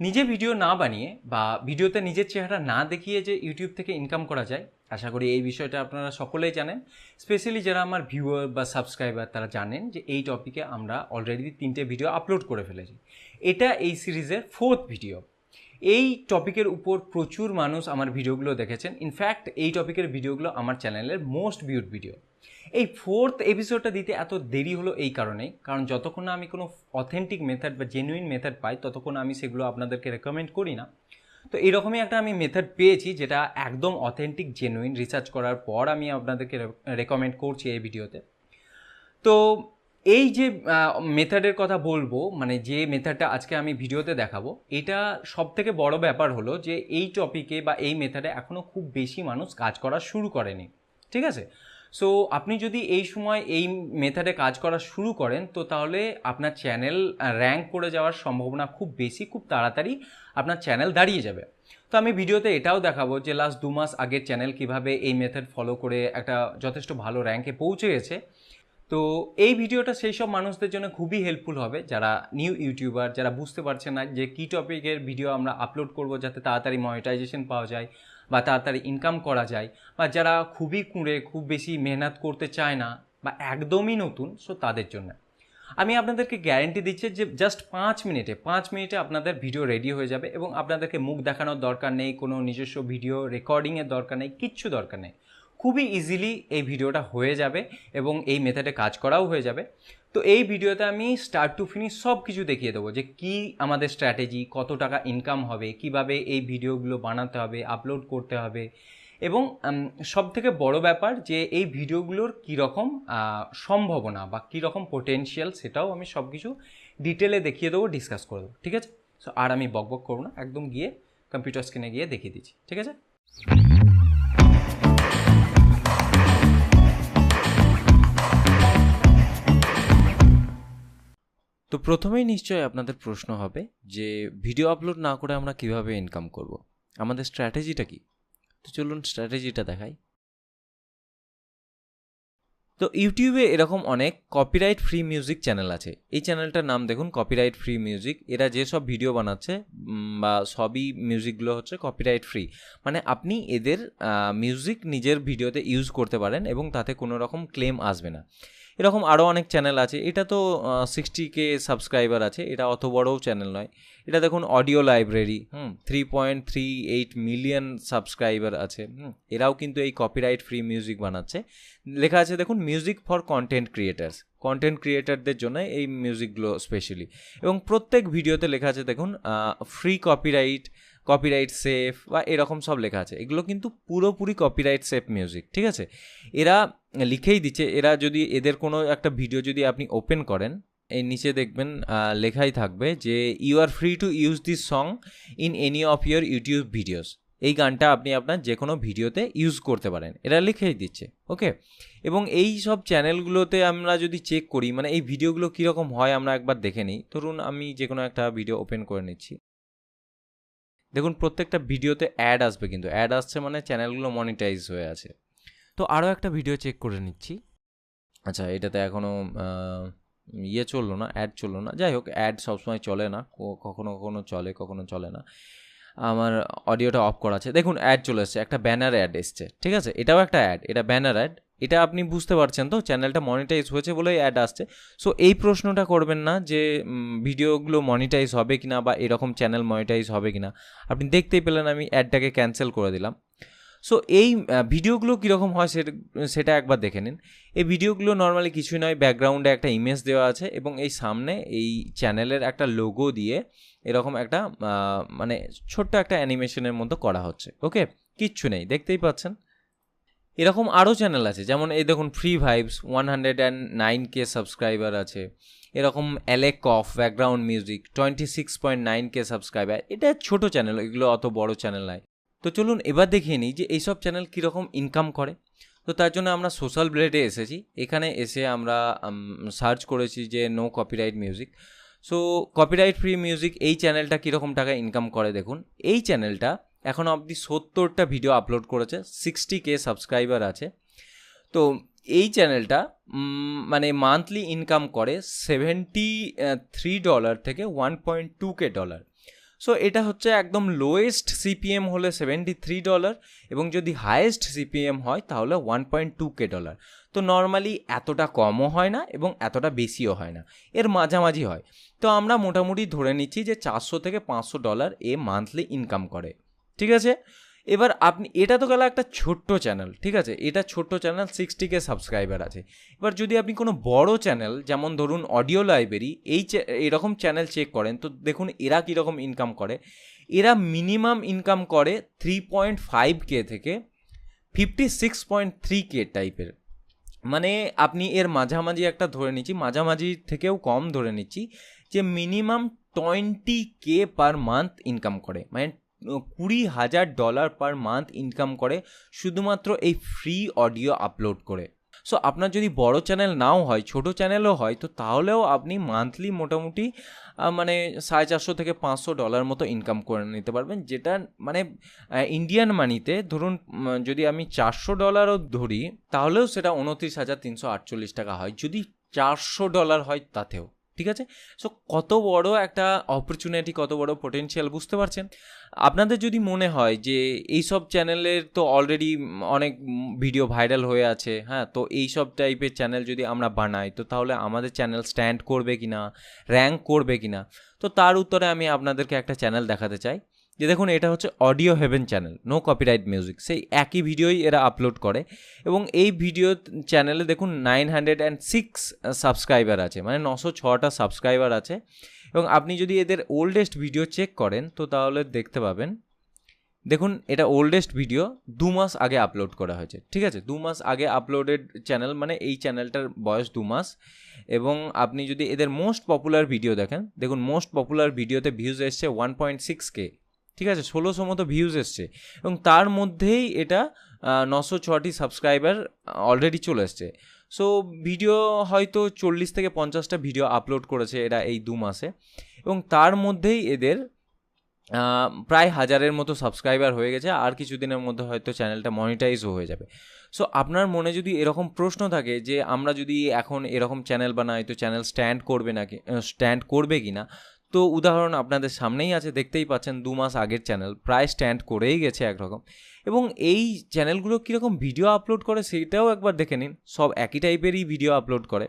নিজে ভিডিও না বানিয়ে বা ভিডিওতে নিজের চেহারা না দেখিয়ে যে ইউটিউব থেকে ইনকাম করা যায়, আশা করি এই বিষয়টা আপনারা সকলেই জানেন। স্পেশালি যারা আমার ভিউয়ার বা সাবস্ক্রাইবার তারা জানেন যে এই টপিকে আমরা অলরেডি 3টে ভিডিও আপলোড করে ফেলেছি। এটা এই সিরিজের 4th ভিডিও। এই টপিকের উপর প্রচুর মানুষ আমার ভিডিওগুলো দেখেছেন। ইনফ্যাক্ট এই টপিকের ভিডিওগুলো আমার চ্যানেলের মোস্ট ভিউড ভিডিও। এই 4th এপিসোডটা দিতে এত দেরি হলো এই কারণেই, কারণ যতক্ষণ না আমি কোনো অথেন্টিক মেথড বা জেনুইন মেথড পাই ততক্ষণ আমি সেগুলো আপনাদেরকে রেকমেন্ড করি না। তো এরকমই একটা আমি মেথড পেয়েছি যেটা একদম অথেন্টিক জেনুইন রিসার্চ করার পর আমি আপনাদেরকে রেকমেন্ড করছি এই ভিডিওতে। তো এই যে মেথডের কথা বলবো, মানে যে মেথডটা আজকে আমি ভিডিওতে দেখাবো, এটা সবথেকে বড় ব্যাপার হলো যে এই টপিকে বা এই মেথডে এখনও খুব বেশি মানুষ কাজ করা শুরু করেনি, ঠিক আছে? সো আপনি যদি এই সময় এই মেথডে কাজ করা শুরু করেন তো তাহলে আপনার চ্যানেল র্যাঙ্ক করে যাওয়ার সম্ভাবনা খুব বেশি, খুব তাড়াতাড়ি আপনার চ্যানেল দাঁড়িয়ে যাবে। তো আমি ভিডিওতে এটাও দেখাবো যে লাস্ট 2 মাস আগের চ্যানেল কিভাবে এই মেথড ফলো করে একটা যথেষ্ট ভালো র্যাঙ্কে পৌঁছে গেছে। তো এই ভিডিওটা সেই সব মানুষদের জন্য খুবই হেল্পফুল হবে যারা নিউ ইউটিউবার, যারা বুঝতে পারছেন না যে কী টপিকের ভিডিও আমরা আপলোড করব যাতে তাড়াতাড়ি মনিটাইজেশন পাওয়া যায় বা তাড়াতাড়ি ইনকাম করা যায়, বা যারা খুবই কুঁড়ে, খুব বেশি মেহনত করতে চায় না বা একদমই নতুন, সো তাদের জন্য আমি আপনাদেরকে গ্যারেন্টি দিচ্ছি যে জাস্ট 5 মিনিটে আপনাদের ভিডিও রেডি হয়ে যাবে এবং আপনাদেরকে মুখ দেখানোর দরকার নেই, কোনো নিজস্ব ভিডিও রেকর্ডিংয়ের দরকার নেই, কিচ্ছু দরকার নেই। খুবই ইজিলি এই ভিডিওটা হয়ে যাবে এবং এই মেথডে কাজ করাও হয়ে যাবে। তো এই ভিডিওতে আমি স্টার্ট টু ফিনিশ সব কিছু দেখিয়ে দেবো যে কী আমাদের স্ট্র্যাটেজি, কত টাকা ইনকাম হবে, কিভাবে এই ভিডিওগুলো বানাতে হবে, আপলোড করতে হবে, এবং সবথেকে বড় ব্যাপার যে এই ভিডিওগুলোর কীরকম সম্ভাবনা বা কীরকম পোটেনশিয়াল সেটাও আমি সব কিছু ডিটেলে দেখিয়ে দেবো, ডিসকাস করে দেবো, ঠিক আছে? সো আর আমি বকবক করবো না, একদম গিয়ে কম্পিউটার স্ক্রিনে গিয়ে দেখিয়ে দিচ্ছি, ঠিক আছে? তো প্রথমেই নিশ্চয়ই আপনাদের প্রশ্ন হবে যে ভিডিও আপলোড না করে আমরা কিভাবে ইনকাম করব, আমাদের স্ট্র্যাটেজিটা কি? তো চলুন স্ট্র্যাটেজিটা দেখাই। তো ইউটিউবে এরকম অনেক কপিরাইট ফ্রি মিউজিক চ্যানেল আছে। এই চ্যানেলটার নাম দেখুন, কপিরাইট ফ্রি মিউজিক। এরা যেসব ভিডিও বানাচ্ছে বা সবই মিউজিকগুলো হচ্ছে কপিরাইট ফ্রি, মানে আপনি এদের মিউজিক নিজের ভিডিওতে ইউজ করতে পারেন এবং তাতে কোনো রকম ক্লেম আসবে না। এরকম আরও অনেক চ্যানেল আছে। এটা তো 60K সাবস্ক্রাইবার আছে, এটা অত বড়ও চ্যানেল নয়। এটা দেখুন অডিও লাইব্রেরি, 3.38 মিলিয়ন সাবস্ক্রাইবার আছে। এরাও কিন্তু এই কপিরাইট ফ্রি মিউজিক বানাচ্ছে। লেখা আছে দেখুন music for content creators, content ক্রিয়েটারদের জন্য এই মিউজিকগুলো স্পেশালি। এবং প্রত্যেক ভিডিওতে লেখা আছে দেখুন ফ্রি কপিরাইট সেফ বা এরকম সব লেখা আছে। এগুলো কিন্তু পুরোপুরি কপিরাইট সেফ মিউজিক, ঠিক আছে? এরা লিখেই দিচ্ছে, এরা যদি এদের কোনো একটা ভিডিও যদি আপনি ওপেন করেন, এই নিচে দেখবেন লেখাই থাকবে যে you are free to use this song in any of your YouTube videos. এই গানটা আপনি আপনার যে কোনো ভিডিওতে ইউজ করতে পারেন, এরা লিখেই দিচ্ছে, ওকে? এবং এই সব চ্যানেলগুলোতে আমরা যদি চেক করি, মানে এই ভিডিওগুলো কীরকম হয় আমরা একবার দেখে নিই। ধরুন আমি যে কোনো একটা ভিডিও ওপেন করে নিচ্ছি, দেখুন প্রত্যেকটা ভিডিওতে অ্যাড আসবে, কিন্তু অ্যাড আসছে মানে চ্যানেলগুলো মনিটাইজ হয়ে আছে। তো আরও একটা ভিডিও চেক করে নিচ্ছি। আচ্ছা, এটাতে এখনও চললো না, অ্যাড চললো না। যাই হোক, অ্যাড সবসময় চলে না, কখনো কখনো চলে, কখনো চলে না। আমার অডিওটা অফ করা আছে, দেখুন অ্যাড চলে এসছে, একটা ব্যানার অ্যাড এসছে, ঠিক আছে? এটাও একটা অ্যাড, এটা ব্যানার অ্যাড। এটা আপনি বুঝতে পারছেন তো চ্যানেলটা মনিটাইজ হয়েছে বলেই অ্যাড আসছে। সো এই প্রশ্নটা করবেন না যে ভিডিওগুলো মনিটাইজ হবে কিনা বা এরকম চ্যানেল মনিটাইজ হবে কিনা। আপনি দেখতেই পেলেন আমি অ্যাডটাকে ক্যান্সেল করে দিলাম। সো এই ভিডিওগুলো কীরকম হয় সেটা একবার দেখে নিন। এই ভিডিওগুলো নর্মালি কিছুই নয়, ব্যাকগ্রাউন্ডে একটা ইমেজ দেওয়া আছে এবং এই সামনে এই চ্যানেলের একটা লোগো দিয়ে এরকম একটা মানে ছোট্ট একটা অ্যানিমেশনের মতো করা হচ্ছে, ওকে? কিচ্ছু নেই, দেখতেই পাচ্ছেন। এরকম আরও চ্যানেল আছে, যেমন এই দেখুন ফ্রি ভাইবস, 109K সাবস্ক্রাইবার আছে। এরকম অ্যালেক কফ ব্যাকগ্রাউন্ড মিউজিক, 26.9K সাবস্ক্রাইবার। এটা ছোটো চ্যানেল, এগুলো অত বড় চ্যানেল নয়। তো চলুন এবার দেখিয়ে নিই যে এইসব চ্যানেল কীরকম ইনকাম করে। তো তার জন্য আমরা সোশ্যাল ব্লেডে এসেছি। এখানে এসে আমরা সার্চ করেছি যে no copyright music. So copyright free music এই চ্যানেলটা কীরকম টাকা ইনকাম করে দেখুন। এই চ্যানেলটা এখন অবধি 70টা ভিডিও আপলোড করেছে, 60K সাবস্ক্রাইবার আছে। তো এই চ্যানেলটা মানে মান্থলি ইনকাম করে $73 থেকে $1.2K। সো এটা হচ্ছে একদম লোয়েস্ট সিপিএম হলে $73 এবং যদি হায়েস্ট সিপিএম হয় তাহলে $1.2K। তো নর্মালি এতটা কমও হয় না এবং এতটা বেশিও হয় না, এর মাঝামাঝি হয়। তো আমরা মোটামুটি ধরে নিচ্ছি যে $400 থেকে $500 এ মান্থলি ইনকাম করে, ঠিক আছে। এবার আপনি, এটা তো গেল একটা ছোট্ট চ্যানেল, ঠিক আছে, এটা ছোট্ট চ্যানেল, 60K সাবস্ক্রাইবার আছে। এবার যদি আপনি কোনো বড় চ্যানেল যেমন ধরুন অডিও লাইব্রেরি এরকম চ্যানেল চেক করেন, তো দেখুন এরা কীরকম ইনকাম করে। এরা মিনিমাম ইনকাম করে 3.5K থেকে 56.3K টাইপের, মানে আপনি এর মাঝামাঝি একটা ধরে নিচ্ছি, মাঝামাঝি থেকেও কম ধরে নিচ্ছি যে minimum 20K per month income করে, মানে $20,000 পার মান্থ ইনকাম করে শুধুমাত্র এই ফ্রি অডিও আপলোড করে। সো আপনার যদি বড় চ্যানেল নাও হয়, ছোট চ্যানেলও হয়, তো তাহলেও আপনি মান্থলি মোটামুটি মানে $450 থেকে $500 মতো ইনকাম করে নিতে পারবেন, যেটা মানে ইন্ডিয়ান মানিতে ধরুন যদি আমি $400ও ধরি তাহলেও সেটা 29,348 টাকা হয়, যদি $400 হয় তাতেও, ঠিক আছে। সো কত বড় একটা অপরচুনিটি, কত বড় পোটেনশিয়াল, বুঝতে পারছেন। আপনাদের যদি মনে হয় যে এইসব চ্যানেলের তো অলরেডি অনেক ভিডিও ভাইরাল হয়ে আছে, হ্যাঁ, তো এইসব টাইপের চ্যানেল যদি আমরা বানাই তো তাহলে আমাদের চ্যানেল স্ট্যান্ড করবে কি না, র্যাঙ্ক করবে কি না, তো তার উত্তরে আমি আপনাদেরকে একটা চ্যানেল দেখাতে চাই। যে দেখুন এটা হচ্ছে audio heaven channel, no copyright music, সেই একই ভিডিওই এরা আপলোড করে এবং এই ভিডিও চ্যানেলে দেখুন 906 সাবস্ক্রাইবার আছে, মানে 906টা সাবস্ক্রাইবার আছে। এবং আপনি যদি এদের ওল্ডেস্ট ভিডিও চেক করেন তো তাহলে দেখতে পাবেন, দেখুন এটা ওল্ডেস্ট ভিডিও 2 মাস আগে আপলোড করা হয়েছে, ঠিক আছে, 2 মাস আগে আপলোডেড চ্যানেল, মানে এই চ্যানেলটার বয়স 2 মাস। এবং আপনি যদি এদের মোস্ট পপুলার ভিডিও দেখেন, দেখুন মোস্ট পপুলার ভিডিওতে ভিউজ এসছে 1.6K, ঠিক আছে, 1600 মতো ভিউজ এসছে এবং তার মধ্যেই এটা 906টি সাবস্ক্রাইবার অলরেডি চলে এসছে। সো ভিডিও হয়তো 40 থেকে 50টা ভিডিও আপলোড করেছে এরা এই 2 মাসে এবং তার মধ্যেই এদের প্রায় 1000-এর মতো সাবস্ক্রাইবার হয়ে গেছে, আর কিছুদিনের মধ্যে হয়তো চ্যানেলটা মনিটাইজও হয়ে যাবে। সো আপনার মনে যদি এরকম প্রশ্ন থাকে যে আমরা যদি এখন এরকম চ্যানেল বানাই তো চ্যানেল স্ট্যান্ড করবে কি না, তো উদাহরণ আপনাদের সামনেই আছে, দেখতেই পাচ্ছেন 2 মাস আগের চ্যানেল প্রায় স্ট্যান্ড করেই গেছে একরকম। এবং এই চ্যানেলগুলো কীরকম ভিডিও আপলোড করে সেটাও একবার দেখে নিন, সব একই টাইপেরই ভিডিও আপলোড করে।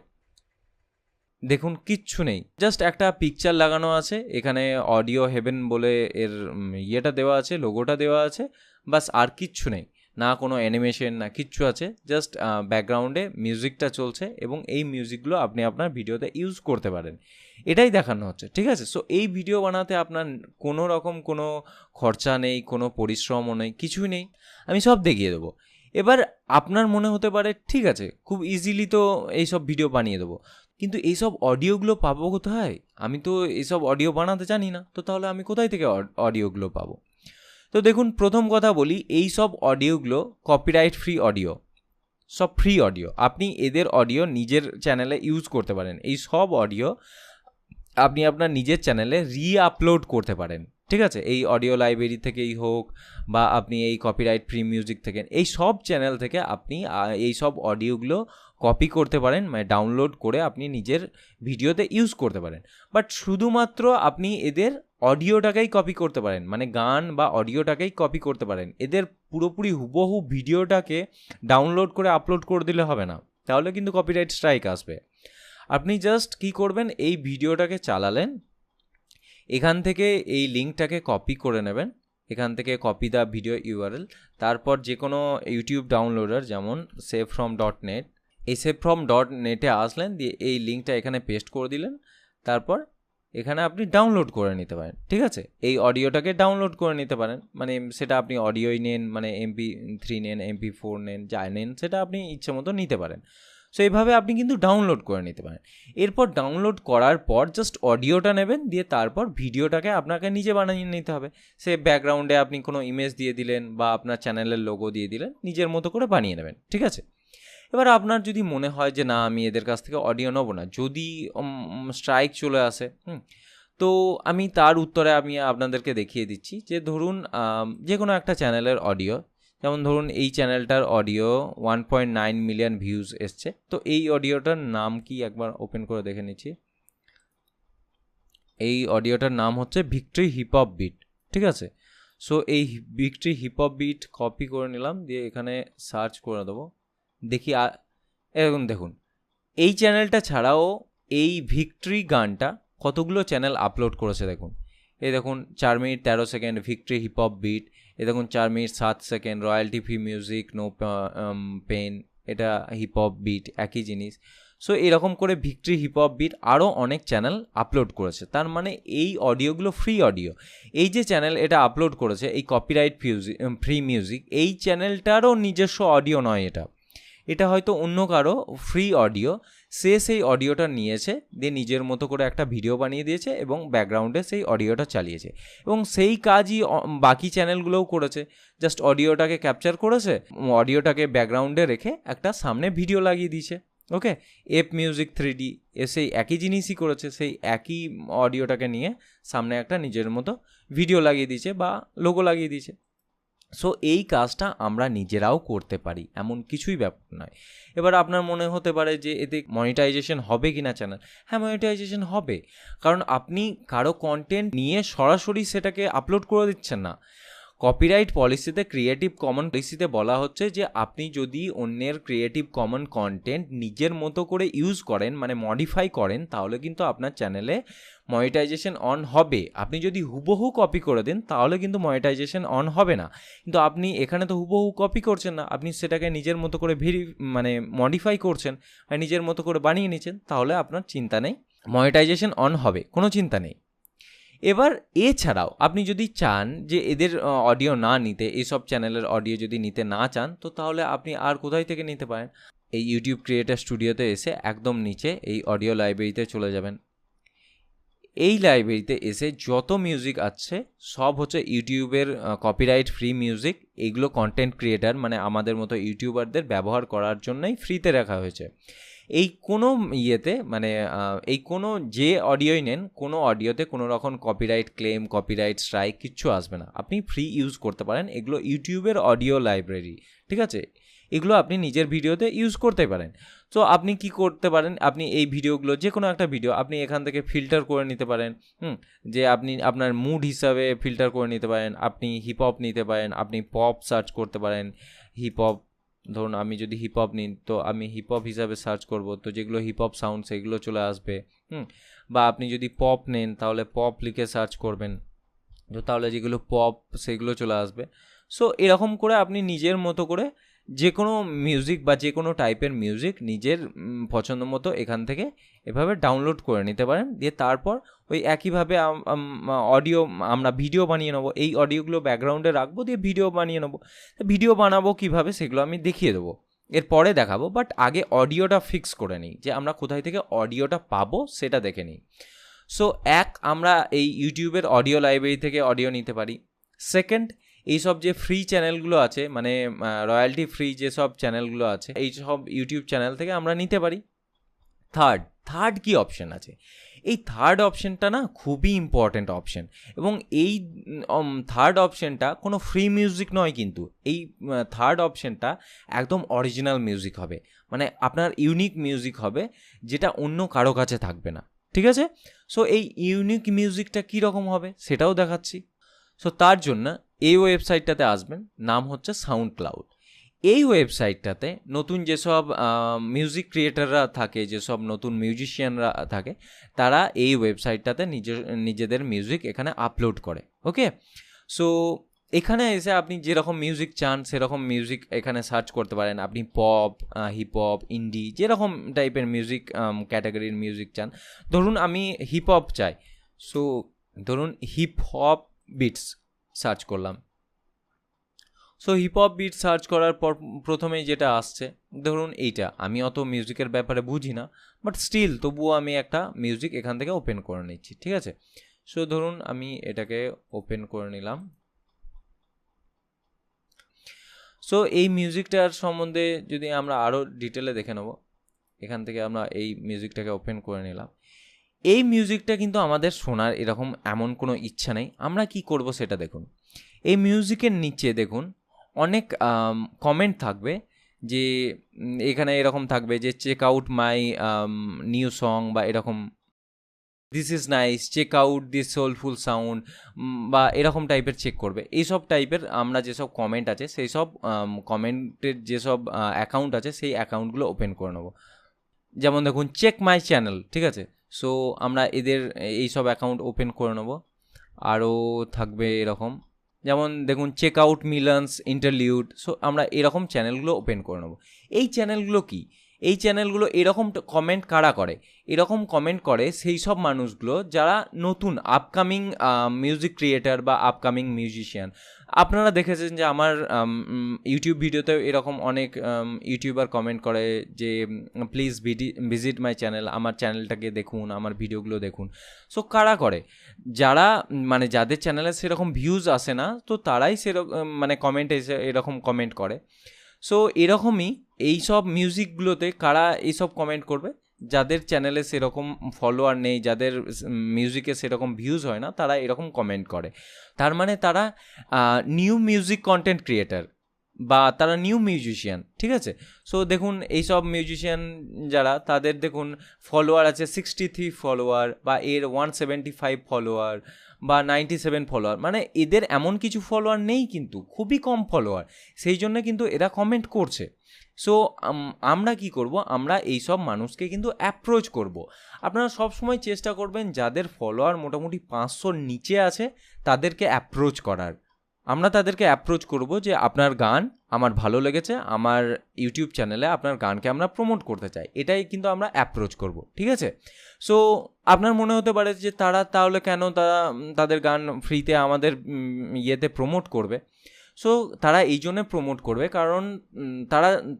দেখুন কিচ্ছু নেই, জাস্ট একটা পিকচার লাগানো আছে, এখানে অডিও হেভেন বলে এর ইয়েটা দেওয়া আছে, লোগোটা দেওয়া আছে, বাস, আর কিচ্ছু নেই, না কোনো অ্যানিমেশন না কিচ্ছু আছে, জাস্ট ব্যাকগ্রাউন্ডে মিউজিকটা চলছে এবং এই মিউজিকগুলো আপনি আপনার ভিডিওতে ইউজ করতে পারেন, এটাই দেখানো হচ্ছে, ঠিক আছে। সো এই ভিডিও বানাতে আপনার কোনো রকম কোনো খরচা নেই, কোনো পরিশ্রমও নেই, কিছুই নেই, আমি সব দেখিয়ে দেবো। এবার আপনার মনে হতে পারে ঠিক আছে খুব ইজিলি তো এইসব ভিডিও বানিয়ে দেবো, কিন্তু এইসব অডিওগুলো পাবো কোথায়, আমি তো এইসব অডিও বানাতে জানি না, তো তাহলে আমি কোথায় থেকে অডিওগুলো পাবো। তো দেখুন প্রথম কথা বলি, এই সব অডিওগুলো কপিরাইট ফ্রি অডিও, সব ফ্রি অডিও, আপনি এদের অডিও নিজের চ্যানেলে ইউজ করতে পারেন, এই সব অডিও আপনি আপনার নিজের চ্যানেলে আপলোড করতে পারেন, ঠিক আছে, এই অডিও লাইব্রেরি থেকেই হোক বা আপনি এই কপিরাইট ফ্রি মিউজিক থেকে, এই সব চ্যানেল থেকে আপনি এই সব অডিওগুলো কপি করতে পারেন, মানে ডাউনলোড করে আপনি নিজের ভিডিওতে ইউজ করতে পারেন। বাট শুধুমাত্র আপনি এদের অডিওটাকেই কপি করতে পারেন, মানে গান বা অডিওটাকেই কপি করতে পারেন, এদের পুরোপুরি হুবহু ভিডিওটাকে ডাউনলোড করে আপলোড করে দিলে হবে না, তাহলে কিন্তু কপিরাইট স্ট্রাইক আসবে। আপনি জাস্ট কি করবেন, এই ভিডিওটাকে চালালেন, এখান থেকে এই লিঙ্কটাকে কপি করে নেবেন, এখান থেকে কপি দ্য ভিডিও ইউআরএল, তারপর যে কোনো ইউটিউব ডাউনলোডার যেমন savefrom.net, এই savefrom.net-এ আসলেন, দিয়ে এই লিঙ্কটা এখানে পেস্ট করে দিলেন, তারপর এখানে আপনি ডাউনলোড করে নিতে পারেন, ঠিক আছে, এই অডিওটাকে ডাউনলোড করে নিতে পারেন, মানে সেটা আপনি অডিওই নেন, মানে MP3 নেন, MP4 নেন, যা নেন সেটা আপনি ইচ্ছে মতো নিতে পারেন। সো এইভাবে আপনি কিন্তু ডাউনলোড করে নিতে পারেন। এরপর ডাউনলোড করার পর জাস্ট অডিওটা নেবেন, দিয়ে তারপর ভিডিওটাকে আপনাকে নিজে বানিয়ে নিতে হবে, সে ব্যাকগ্রাউন্ডে আপনি কোনো ইমেজ দিয়ে দিলেন বা আপনার চ্যানেলের লোগো দিয়ে দিলেন, নিজের মতো করে বানিয়ে নেবেন, ঠিক আছে। এবার আপনার যদি মনে হয় যে না আমি এদের কাছ থেকে অডিও নেবো না, যদি স্ট্রাইক চলে আসে, তো আমি তার উত্তরে আমি আপনাদেরকে দেখিয়ে দিচ্ছি যে ধরুন যে কোনো একটা চ্যানেলের অডিও, যেমন ধরুন এই চ্যানেলটার অডিও 1.9 মিলিয়ন ভিউজ এসছে, তো এই অডিওটার নাম কি একবার ওপেন করে দেখে নিচ্ছি, এই অডিওটার নাম হচ্ছে ভিক্টরি হিপ হপ বিট, ঠিক আছে। সো এই victory hip hop beat copy করে নিলাম, দিয়ে এখানে সার্চ করে দেবো, দেখি এরকম দেখুন এই চ্যানেলটা ছাড়াও এই ভিক্টরি গানটা কতগুলো চ্যানেল আপলোড করেছে দেখুন। এই দেখুন 4 minute 13 second victory hip hop beat, এই দেখুন 4 minute 7 second royalty free music no pain, এটা হিপ হপ বিট একই জিনিস। সো এরকম করে ভিক্টরি হিপ হপ বিট আরও অনেক চ্যানেল আপলোড করেছে, তার মানে এই অডিওগুলো ফ্রি অডিও। এই যে চ্যানেল এটা আপলোড করেছে এই কপিরাইট ফ্রি মিউজিক, এই চ্যানেলটারও নিজস্ব অডিও নয়, এটা হয়তো অন্য কারো ফ্রি অডিও, সে সেই অডিওটা নিয়েছে, দিয়ে নিজের মতো করে একটা ভিডিও বানিয়ে দিয়েছে এবং ব্যাকগ্রাউন্ডে সেই অডিওটা চালিয়েছে, এবং সেই কাজই বাকি চ্যানেলগুলোও করেছে। জাস্ট অডিওটাকে ক্যাপচার করেছে, অডিওটাকে ব্যাকগ্রাউন্ডে রেখে একটা সামনে ভিডিও লাগিয়ে দিয়েছে। ওকে, এফ মিউজিক 3D সেই একই জিনিসই করেছে, সেই একই অডিওটাকে নিয়ে সামনে একটা নিজের মতো ভিডিও লাগিয়ে দিয়েছে বা লোগো লাগিয়ে দিয়েছে। সো এই কাজটা আমরা নিজেরাও করতে পারি, এমন কিছুই ব্যাপার নয়। এবার আপনার মনে হতে পারে যে এতে মনিটাইজেশন হবে কি না চ্যানেল। হ্যাঁ, মনিটাইজেশন হবে, কারণ আপনি কারো কন্টেন্ট নিয়ে সরাসরি সেটাকে আপলোড করে দিচ্ছেন না। কপিরাইট পলিসিতে, ক্রিয়েটিভ কমন পলিসিতে বলা হচ্ছে যে আপনি যদি অন্যের ক্রিয়েটিভ কমন কন্টেন্ট নিজের মতো করে ইউজ করেন, মানে মডিফাই করেন, তাহলে কিন্তু আপনার চ্যানেলে মনিটাইজেশন অন হবে। আপনি যদি হুবহু কপি করে দেন তাহলে কিন্তু মনিটাইজেশন অন হবে না। কিন্তু আপনি এখানে তো হুবহু কপি করছেন না, আপনি সেটাকে নিজের মতো করে মানে মডিফাই করছেন, নিজের মতো করে বানিয়ে নিচ্ছেন, তাহলে আপনার চিন্তা নেই, মনিটাইজেশন অন হবে, কোনো চিন্তা নেই। এবার এছাড়াও আপনি যদি চান যে এদের অডিও না নিতে, এইসব চ্যানেলের অডিও যদি নিতে না চান, তো তাহলে আপনি আর কোথায় থেকে নিতে পারেন? এই ইউটিউব ক্রিয়েটার স্টুডিওতে এসে একদম নিচে এই অডিও লাইব্রেরিতে চলে যাবেন। এই লাইব্রেরিতে এসে যত মিউজিক আছে সব হচ্ছে ইউটিউবের কপিরাইট ফ্রি মিউজিক। এইগুলো কন্টেন্ট ক্রিয়েটার মানে আমাদের মতো ইউটিউবারদের ব্যবহার করার জন্যই ফ্রিতে রাখা হয়েছে। এই কোনো ইয়েতে মানে এই কোনো যে অডিওই নেন, কোনো অডিওতে কোনো রকম কপিরাইট ক্লেম, কপিরাইট স্ট্রাইক কিচ্ছু আসবে না, আপনি ফ্রি ইউজ করতে পারেন। এগুলো ইউটিউবের অডিও লাইব্রেরি, ঠিক আছে, এগুলো আপনি নিজের ভিডিওতে ইউজ করতে পারেন। তো আপনি কি করতে পারেন, আপনি এই ভিডিওগুলো যে কোনো একটা ভিডিও আপনি এখান থেকে ফিল্টার করে নিতে পারেন, যে আপনি আপনার মুড হিসাবে ফিল্টার করে নিতে পারেন। আপনি হিপ হপ নিতে পারেন, আপনি পপ সার্চ করতে পারেন, হিপ হপ, ধরুন আমি যদি হিপ হপ নিই তো আমি হিপ হপ হিসাবে সার্চ করব, তো যেগুলো হিপ হপ সাউন্ড সেগুলো চলে আসবে। বা আপনি যদি পপ নেন তাহলে পপ লিখে সার্চ করবেন, তো তাহলে যেগুলো পপ সেগুলো চলে আসবে। সো এরকম করে আপনি নিজের মতো করে যে কোনো মিউজিক বা যে কোনো টাইপের মিউজিক নিজের পছন্দ মতো এখান থেকে এভাবে ডাউনলোড করে নিতে পারেন। দিয়ে তারপর ওই একইভাবে অডিও আমরা ভিডিও বানিয়ে নেবো, এই অডিওগুলো ব্যাকগ্রাউন্ডে রাখবো, দিয়ে ভিডিও বানিয়ে নেবো। ভিডিও বানাবো কীভাবে সেগুলো আমি দেখিয়ে দেবো, এরপরে দেখাবো। বাট আগে অডিওটা ফিক্স করে নিই, যে আমরা কোথায় থেকে অডিওটা পাবো সেটা দেখে নিই। সো আমরা এই ইউটিউবের অডিও লাইব্রেরি থেকে অডিও নিতে পারি। সেকেন্ড, এইসব যে ফ্রি চ্যানেলগুলো আছে মানে রয়্যালটি ফ্রি যেসব চ্যানেলগুলো আছে এই সব ইউটিউব চ্যানেল থেকে আমরা নিতে পারি। থার্ড কি অপশন আছে? এই থার্ড অপশনটা না খুবই ইম্পর্ট্যান্ট অপশন, এবং এই থার্ড অপশনটা কোনো ফ্রি মিউজিক নয়, কিন্তু এই থার্ড অপশনটা একদম অরিজিনাল মিউজিক হবে, মানে আপনার ইউনিক মিউজিক হবে, যেটা অন্য কারো কাছে থাকবে না, ঠিক আছে? সো এই ইউনিক মিউজিকটা কীরকম হবে সেটাও দেখাচ্ছি। সো তার জন্য এই ওয়েবসাইটটাতে আসবেন, নাম হচ্ছে সাউন্ড ক্লাউড। এই ওয়েবসাইটটাতে নতুন যেসব মিউজিক ক্রিয়েটাররা থাকে, যেসব নতুন মিউজিশিয়ানরা থাকে, তারা এই ওয়েবসাইটটাতে নিজেদের মিউজিক এখানে আপলোড করে। ওকে, সো এখানে এসে আপনি যেরকম মিউজিক চান সেরকম মিউজিক এখানে সার্চ করতে পারেন। আপনি পপ, হিপ হপ, ইন্ডি, যেরকম টাইপের মিউজিক ক্যাটাগরির মিউজিক চান। ধরুন আমি হিপ হপ চাই, সো ধরুন হিপ হপ বিটস সার্চ করলাম। So hip hop beat search করার পর প্রথমেই যেটা আসছে ধরুন এইটা, আমি অত মিউজিকের ব্যাপারে বুঝি না, বাট স্টিল তবুও আমি একটা মিউজিক এখান থেকে ওপেন করে নিচ্ছি, ঠিক আছে? সো ধরুন আমি এটাকে ওপেন করে নিলাম। সো এই মিউজিকটার সম্বন্ধে যদি আমরা আরও ডিটেলে দেখে নেব, এখান থেকে আমরা এই মিউজিকটাকে ওপেন করে নিলাম। এই মিউজিকটা কিন্তু আমাদের শোনার এরকম এমন কোনো ইচ্ছা নেই, আমরা কি করব সেটা দেখুন। এই মিউজিকের নিচে দেখুন অনেক কমেন্ট থাকবে, যে এখানে এরকম থাকবে যে check out my new song বা এরকম this is nice, check out this soulful sound, বা এরকম টাইপের চেক করবে। এইসব টাইপের আমরা যেসব কমেন্ট আছে সেই সব কমেন্টের যেসব অ্যাকাউন্ট আছে সেই অ্যাকাউন্টগুলো ওপেন করে নেবো। যেমন দেখুন চেক মাই চ্যানেল, ঠিক আছে। সো আমরা এদের এইসব অ্যাকাউন্ট ওপেন করে নেবো। আরও থাকবে এরকম, যেমন দেখুন check out Milan's interlude. So আমরা এরকম চ্যানেলগুলো ওপেন করে নেবো। এই চ্যানেলগুলো কি, এই চ্যানেলগুলো এরকম কমেন্ট কারা করে, এরকম কমেন্ট করে সেই সব মানুষগুলো যারা নতুন আপকামিং মিউজিক ক্রিয়েটার বা আপকামিং মিউজিশিয়ান। আপনারা দেখেছেন যে আমার ইউটিউব ভিডিওতেও এরকম অনেক ইউটিউবার কমেন্ট করে যে প্লিজ ভিজিট মাই চ্যানেল, আমার চ্যানেলটাকে দেখুন, আমার ভিডিওগুলো দেখুন। সো কারা করে, যারা মানে যাদের চ্যানেলে সেরকম ভিউজ আসে না, তো তারাই সেরকম মানে কমেন্ট এসে এরকম কমেন্ট করে। সো এরকমই এইসব মিউজিকগুলোতে কারা এইসব কমেন্ট করবে, যাদের চ্যানেলে সেরকম ফলোয়ার নেই, যাদের মিউজিকে সেরকম ভিউজ হয় না, তারা এরকম কমেন্ট করে। তার মানে তারা নিউ মিউজিক কন্টেন্ট ক্রিয়েটার বা তারা নিউ মিউজিশিয়ান, ঠিক আছে। সো দেখুন এইসব মিউজিশিয়ান যারা, তাদের দেখুন ফলোয়ার আছে 63 ফলোয়ার, বা এর 175 ফলোয়ার, বা 97 ফলোয়ার, মানে এদের এমন কিছু ফলোয়ার নেই, কিন্তু খুবই কম ফলোয়ার, সেই জন্য কিন্তু এরা কমেন্ট করছে। সো আমরা কি করব, আমরা এইসব মানুষকে কিন্তু অ্যাপ্রোচ করব। আপনারা সবসময় চেষ্টা করবেন যাদের ফলোয়ার মোটামুটি 500-র নিচে আছে তাদেরকে অ্যাপ্রোচ করার। আমরা তাদেরকে অ্যাপ্রোচ করব যে আপনার গান আমার ভালো লেগেছে, আমার ইউটিউব চ্যানেলে আপনার গানকে আমরা প্রমোট করতে চাই, এটাই কিন্তু আমরা অ্যাপ্রোচ করব, ঠিক আছে। সো আপনার মনে হতে পারে যে তারা তাহলে কেন তাদের গান ফ্রিতে আমাদের ইয়েতে প্রমোট করবে। সো তারা এই জন্য প্রমোট করবে কারণ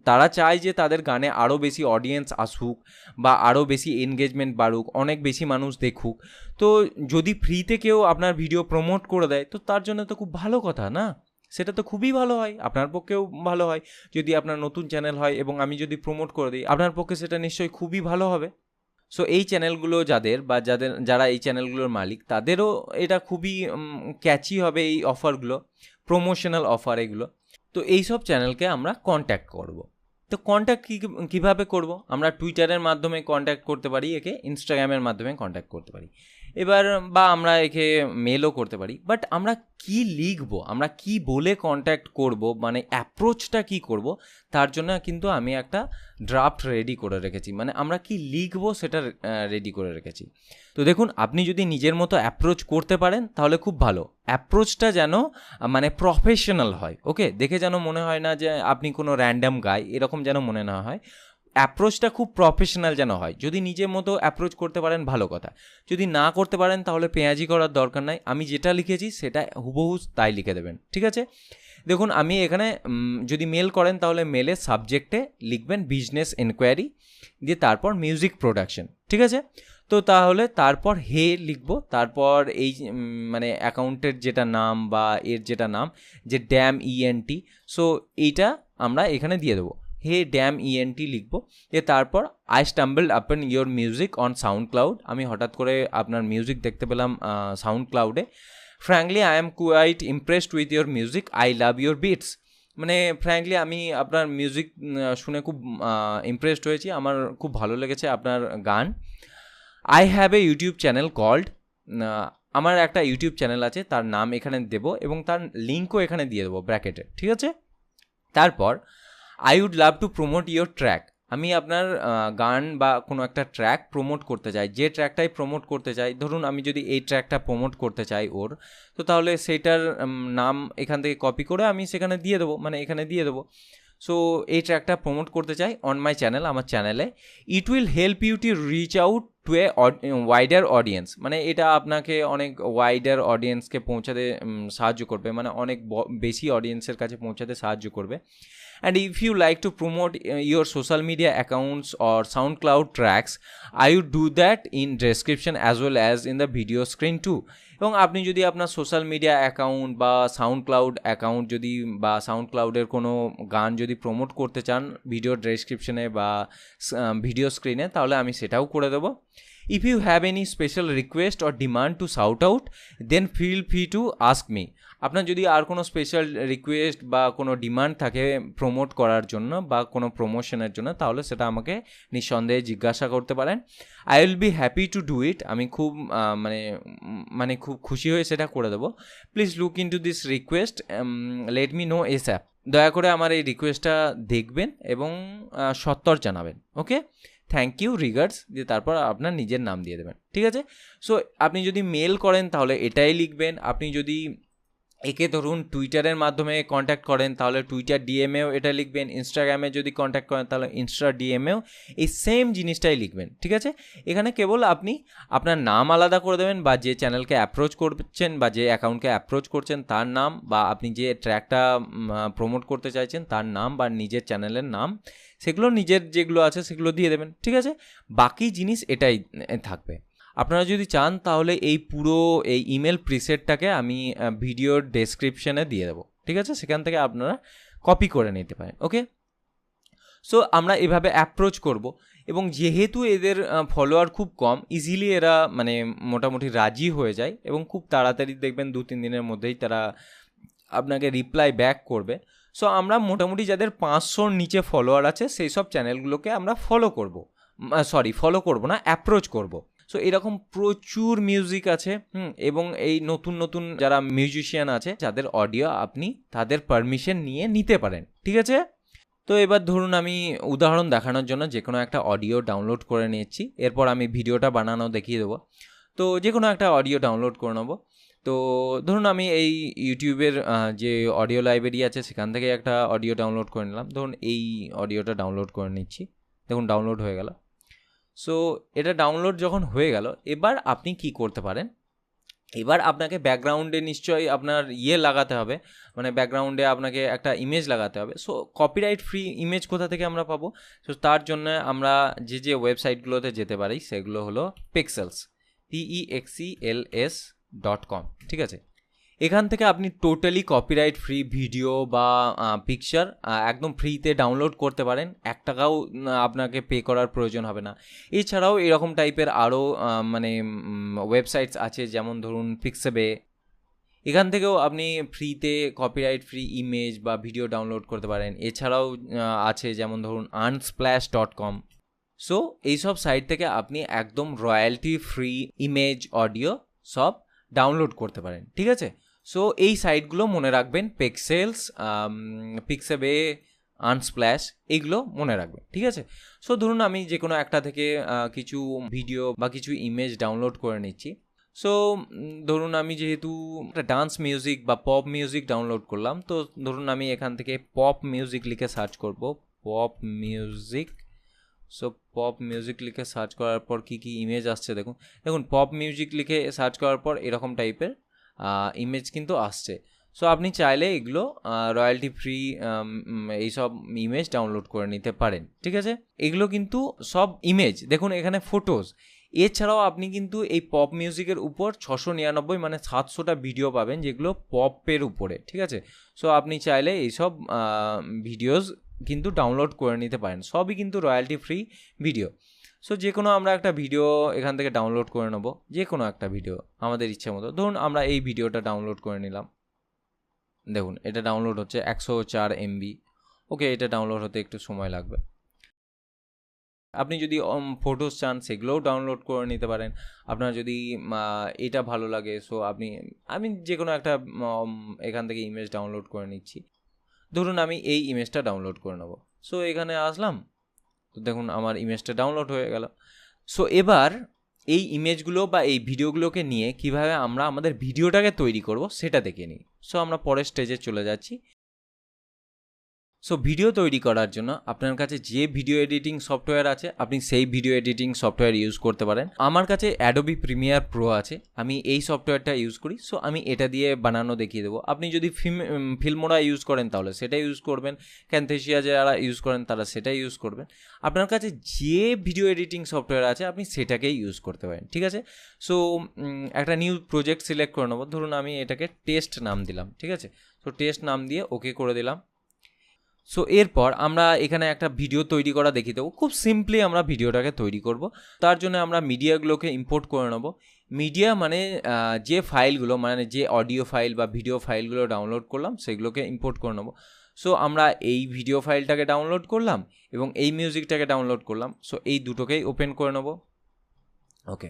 তারা চায় যে তাদের গানে আরও বেশি অডিয়েন্স আসুক বা আরও বেশি এনগেজমেন্ট বাড়ুক, অনেক বেশি মানুষ দেখুক। তো যদি ফ্রিতে কেউ আপনার ভিডিও প্রমোট করে দেয় তো তার জন্য তো খুব ভালো কথা না, সেটা তো খুবই ভালো হয়, আপনার পক্ষেও ভালো হয়। যদি আপনার নতুন চ্যানেল হয় এবং আমি যদি প্রমোট করে দিই, আপনার পক্ষে সেটা নিশ্চয়ই খুবই ভালো হবে। সো এই চ্যানেলগুলো যারা এই চ্যানেলগুলোর মালিক, তাদেরও এটা খুবই ক্যাচি হবে এই অফারগুলো, প্রমোশনাল অফার এগুলো। তো এইসব চ্যানেলকে আমরা কন্ট্যাক্ট করব। তো কন্ট্যাক্ট কীভাবে করব, আমরা টুইটারের মাধ্যমে কন্ট্যাক্ট করতে পারি, একে ইনস্টাগ্রামের মাধ্যমে কন্ট্যাক্ট করতে পারি, এবার বা আমরা একে মেলও করতে পারি। বাট আমরা কি লিখবো, আমরা কি বলে কন্ট্যাক্ট করব, মানে অ্যাপ্রোচটা কি করব, তার জন্য কিন্তু আমি একটা ড্রাফট রেডি করে রেখেছি, মানে আমরা কি লিখবো সেটা রেডি করে রেখেছি। তো দেখুন, আপনি যদি নিজের মতো অ্যাপ্রোচ করতে পারেন তাহলে খুব ভালো। অ্যাপ্রোচটা যেন মানে প্রফেশনাল হয়, ওকে, দেখে যেন মনে হয় না যে আপনি কোনো র্যান্ডাম গাই, এরকম যেন মনে না হয়। অ্যাপ্রোচটা খুব প্রফেশনাল যেন হয়। যদি নিজের মতো অ্যাপ্রোচ করতে পারেন ভালো কথা, যদি না করতে পারেন তাহলে পেঁয়াজি করার দরকার নাই, আমি যেটা লিখেছি সেটা হুবহু তাই লিখে দেবেন, ঠিক আছে। দেখুন আমি এখানে যদি মেল করেন তাহলে মেলের সাবজেক্টে লিখবেন বিজনেস এনকোয়ারি, দিয়ে তারপর মিউজিক প্রোডাকশন, ঠিক আছে। তো তাহলে তারপর হে লিখবো, তারপর এই মানে অ্যাকাউন্টের যেটা নাম বা এর যেটা নাম, যে ড্যাম ইএনটি, সো এইটা আমরা এখানে দিয়ে দেবো, হে ড্যাম ইএনটি লিখবো। তারপর I stumbled upon your music on SoundCloud, আমি হঠাৎ করে আপনার মিউজিক দেখতে পেলাম সাউন্ড ক্লাউডে। Frankly I am quite impressed with your music, I love your beats, মানে ফ্র্যাঙ্কলি আমি আপনার মিউজিক শুনে খুব ইমপ্রেসড হয়েছি, আমার খুব ভালো লেগেছে আপনার গান। I have a YouTube channel called, আমার একটা ইউটিউব চ্যানেল আছে, তার নাম এখানে দেবো এবং তার লিঙ্কও এখানে দিয়ে দেবো ব্র্যাকেটে, ঠিক আছে। তারপর I would love to promote your track, আমি আপনার গান বা কোনো একটা ট্র্যাক প্রমোট করতে চাই, যে ট্র্যাকটাই প্রমোট করতে চাই, ধরুন আমি যদি এই ট্র্যাকটা প্রমোট করতে চাই ওর, তো তাহলে সেইটার নাম এখান থেকে কপি করে আমি সেখানে দিয়ে দেবো, মানে এখানে দিয়ে দেবো। সো এই ট্র্যাকটা প্রমোট করতে চাই অন মাই চ্যানেল, আমার চ্যানেলে। It will help you to reach out to a wider audience, মানে এটা আপনাকে অনেক ওয়াইডার অডিয়েন্সকে পৌঁছাতে সাহায্য করবে, মানে অনেক বেশি অডিয়েন্সের কাছে পৌঁছাতে সাহায্য করবে। And if you like to promote your social media accounts or SoundCloud tracks, I would do that in description as well as in the video screen too. এবং আপনি যদি আপনার সোশ্যাল মিডিয়া অ্যাকাউন্ট বা সাউন্ডক্লাউড অ্যাকাউন্ট যদি বা সাউন্ডক্লাউডের কোনো গান যদি প্রমোট করতে চান ভিডিও ডেসক্রিপশনে বা ভিডিও স্ক্রিনে, তাহলে আমি সেটাও করে দেবো। If you have any special request or demand to shout out then feel free to ask me. আপনার যদি আর কোনো স্পেশাল রিকোয়েস্ট বা কোনো ডিমান্ড থাকে প্রমোট করার জন্য বা কোনো প্রমোশনের জন্য, তাহলে সেটা আমাকে নিঃসন্দেহে জিজ্ঞাসা করতে পারেন। I will be happy to do it. আমি খুব খুব খুশি হয়ে সেটা করে দেবো। Please look into this request, let me know ASAP. দয়া করে আমার এই রিকোয়েস্টটা দেখবেন এবং সত্বর জানাবেন। ওকে, থ্যাংক ইউ, রিগার্ডস দিয়ে তারপর আপনার নিজের নাম দিয়ে দেবেন। ঠিক আছে? সো আপনি যদি মেল করেন তাহলে এটাই লিখবেন। আপনি যদি একে ধরুন টুইটারের মাধ্যমে কন্ট্যাক্ট করেন তাহলে টুইটার ডিএমেও এটা লিখবেন। ইনস্টাগ্রামে যদি কন্ট্যাক্ট করেন তাহলে ইনস্টা ডিএমেও এই সেম জিনিসটাই লিখবেন। ঠিক আছে? এখানে কেবল আপনি আপনার নাম আলাদা করে দেবেন, বা যে চ্যানেলকে অ্যাপ্রোচ করছেন বা যে অ্যাকাউন্টকে অ্যাপ্রোচ করছেন তার নাম, বা আপনি যে ট্র্যাকটা প্রমোট করতে চাইছেন তার নাম, বা নিজের চ্যানেলের নাম, সেগুলো নিজের যেগুলো আছে সেগুলো দিয়ে দেবেন। ঠিক আছে? বাকি জিনিস এটাই থাকবে। আপনারা যদি চান তাহলে এই পুরো এই ইমেল প্রিসেটটাকে আমি ভিডিওর ডেসক্রিপশনে দিয়ে দেবো। ঠিক আছে? সেখান থেকে আপনারা কপি করে নিতে পারেন। ওকে, সো আমরা এভাবে অ্যাপ্রোচ করব, এবং যেহেতু এদের ফলোয়ার খুব কম, ইজিলি এরা মোটামুটি রাজি হয়ে যায় এবং খুব তাড়াতাড়ি দেখবেন 2-3 দিনের মধ্যেই তারা আপনাকে রিপ্লাই ব্যাক করবে। সো আমরা মোটামুটি যাদের 500-র নিচে ফলোয়ার আছে সেই সব চ্যানেলগুলোকে আমরা ফলো করব না, অ্যাপ্রোচ করব। সো এরকম প্রচুর মিউজিক আছে, এবং এই নতুন নতুন যারা মিউজিশিয়ান আছে যাদের অডিও আপনি তাদের পারমিশন নিয়ে নিতে পারেন। ঠিক আছে? তো এবার ধরুন আমি উদাহরণ দেখানোর জন্য যে কোনো একটা অডিও ডাউনলোড করে নিচ্ছি, এরপর আমি ভিডিওটা বানানো দেখিয়ে দেবো। তো যে কোনো একটা অডিও ডাউনলোড করে নেবো। তো ধরুন আমি এই ইউটিউবের যে অডিও লাইব্রেরি আছে সেখান থেকে একটা অডিও ডাউনলোড করে নিলাম। ধরুন এই অডিওটা ডাউনলোড করে নিচ্ছি, দেখুন ডাউনলোড হয়ে গেল। সো এটা ডাউনলোড যখন হয়ে গেল, এবার আপনি কি করতে পারেন, এবার আপনাকে ব্যাকগ্রাউন্ডে নিশ্চয়ই আপনার লাগাতে হবে, ব্যাকগ্রাউন্ডে আপনাকে একটা ইমেজ লাগাতে হবে। সো কপিরাইট ফ্রি ইমেজ কোথা থেকে আমরা পাবো? সো তার জন্য আমরা যে ওয়েবসাইটগুলোতে যেতে পারি সেগুলো হলো Pexels, PEXELS.com। ঠিক আছে? এখান থেকে আপনি টোটালি কপিরাইট ফ্রি ভিডিও বা পিকচার একদম ফ্রিতে ডাউনলোড করতে পারেন, 1 টাকাও আপনাকে পে করার প্রয়োজন হবে না। এছাড়াও এরকম টাইপের আরও ওয়েবসাইটস আছে, যেমন ধরুন পিক্সেবে, এখান থেকেও আপনি ফ্রিতে কপিরাইট ফ্রি ইমেজ বা ভিডিও ডাউনলোড করতে পারেন। এছাড়াও আছে যেমন ধরুন unsplash.com। সো এইসব সাইট থেকে আপনি একদম রয়্যালটি ফ্রি ইমেজ, অডিও সব ডাউনলোড করতে পারেন। ঠিক আছে? সো এই সাইটগুলো মনে রাখবেন, Pexels, পিক্সেবে, আনস্প্ল্যাশ, এইগুলো মনে রাখবেন। ঠিক আছে? সো ধরুন আমি যে কোনো একটা থেকে কিছু ভিডিও বা কিছু ইমেজ ডাউনলোড করে নিচ্ছি। সো ধরুন আমি যেহেতু একটা ডান্স মিউজিক বা পপ মিউজিক ডাউনলোড করলাম, তো ধরুন আমি এখান থেকে পপ মিউজিক লিখে সার্চ করব, pop music. So pop music লিখে সার্চ করার পর কী ইমেজ আসছে দেখুন পপ মিউজিক লিখে সার্চ করার পর এরকম টাইপের ইমেজ কিন্তু আসছে। সো আপনি চাইলে এগুলো রয়্যালটি ফ্রি এইসব ইমেজ ডাউনলোড করে নিতে পারেন। ঠিক আছে? এগুলো কিন্তু সব ইমেজ, দেখুন এখানে ফটোজ। এছাড়াও আপনি কিন্তু এই পপ মিউজিকের উপর 699 700টা ভিডিও পাবেন যেগুলো পপের উপরে। ঠিক আছে? সো আপনি চাইলে এইসব ভিডিওস কিন্তু ডাউনলোড করে নিতে পারেন, সবই কিন্তু রয়্যালটি ফ্রি ভিডিও। সো যে কোনো আমরা একটা ভিডিও এখান থেকে ডাউনলোড করে নেবো, যে কোনো একটা ভিডিও আমাদের ইচ্ছে মতো। ধরুন আমরা এই ভিডিওটা ডাউনলোড করে নিলাম, দেখুন এটা ডাউনলোড হচ্ছে 104 MB। ওকে, এটা ডাউনলোড হতে একটু সময় লাগবে। আপনি যদি ফটোস চান সেগুলোও ডাউনলোড করে নিতে পারেন। আপনার যদি এটা ভালো লাগে, সো আমি যে কোনো একটা এখান থেকে ইমেজ ডাউনলোড করে নিচ্ছি। ধরুন আমি এই ইমেজটা ডাউনলোড করে নেব। সো এখানে আসলাম, তো দেখুন আমার ইমেজটা ডাউনলোড হয়ে গেল। সো এবার এই ইমেজগুলো বা এই ভিডিওগুলোকে নিয়ে কিভাবে আমরা আমাদের ভিডিওটাকে তৈরি করব সেটা দেখে নিই। সো আমরা পরের স্টেজে চলে যাচ্ছি। সো ভিডিও তৈরি করার জন্য আপনার কাছে যে ভিডিও এডিটিং সফটওয়্যার আছে আপনি সেই ভিডিও এডিটিং সফটওয়্যার ইউজ করতে পারেন। আমার কাছে অ্যাডোবি প্রিমিয়ার প্রো আছে, আমি এই সফটওয়্যারটা ইউজ করি। সো আমি এটা দিয়ে বানানো দেখিয়ে দেবো। আপনি যদি ফিল্মোরা ইউজ করেন তাহলে সেটা ইউজ করবেন, ক্যানথেসিয়া যারা ইউজ করেন তারা সেটাই ইউজ করবেন। আপনার কাছে যে ভিডিও এডিটিং সফটওয়্যার আছে আপনি সেটাকেই ইউজ করতে পারেন। ঠিক আছে? সো একটা নিউ প্রজেক্ট সিলেক্ট করে নেবো। ধরুন আমি এটাকে টেস্ট নাম দিলাম। ঠিক আছে? সো টেস্ট নাম দিয়ে ওকে করে দিলাম। সো এরপর আমরা এখানে একটা ভিডিও তৈরি করা দেখিয়ে দেবো। খুব সিম্পলি আমরা ভিডিওটাকে তৈরি করব। তার জন্য আমরা মিডিয়াগুলোকে ইম্পোর্ট করে নেব। মিডিয়া মানে যে ফাইলগুলো, মানে যে অডিও ফাইল বা ভিডিও ফাইলগুলো ডাউনলোড করলাম সেগুলোকে ইম্পোর্ট করে নেব। সো আমরা এই ভিডিও ফাইলটাকে ডাউনলোড করলাম এবং এই মিউজিকটাকে ডাউনলোড করলাম। সো এই দুটোকেই ওপেন করে নেব। ওকে,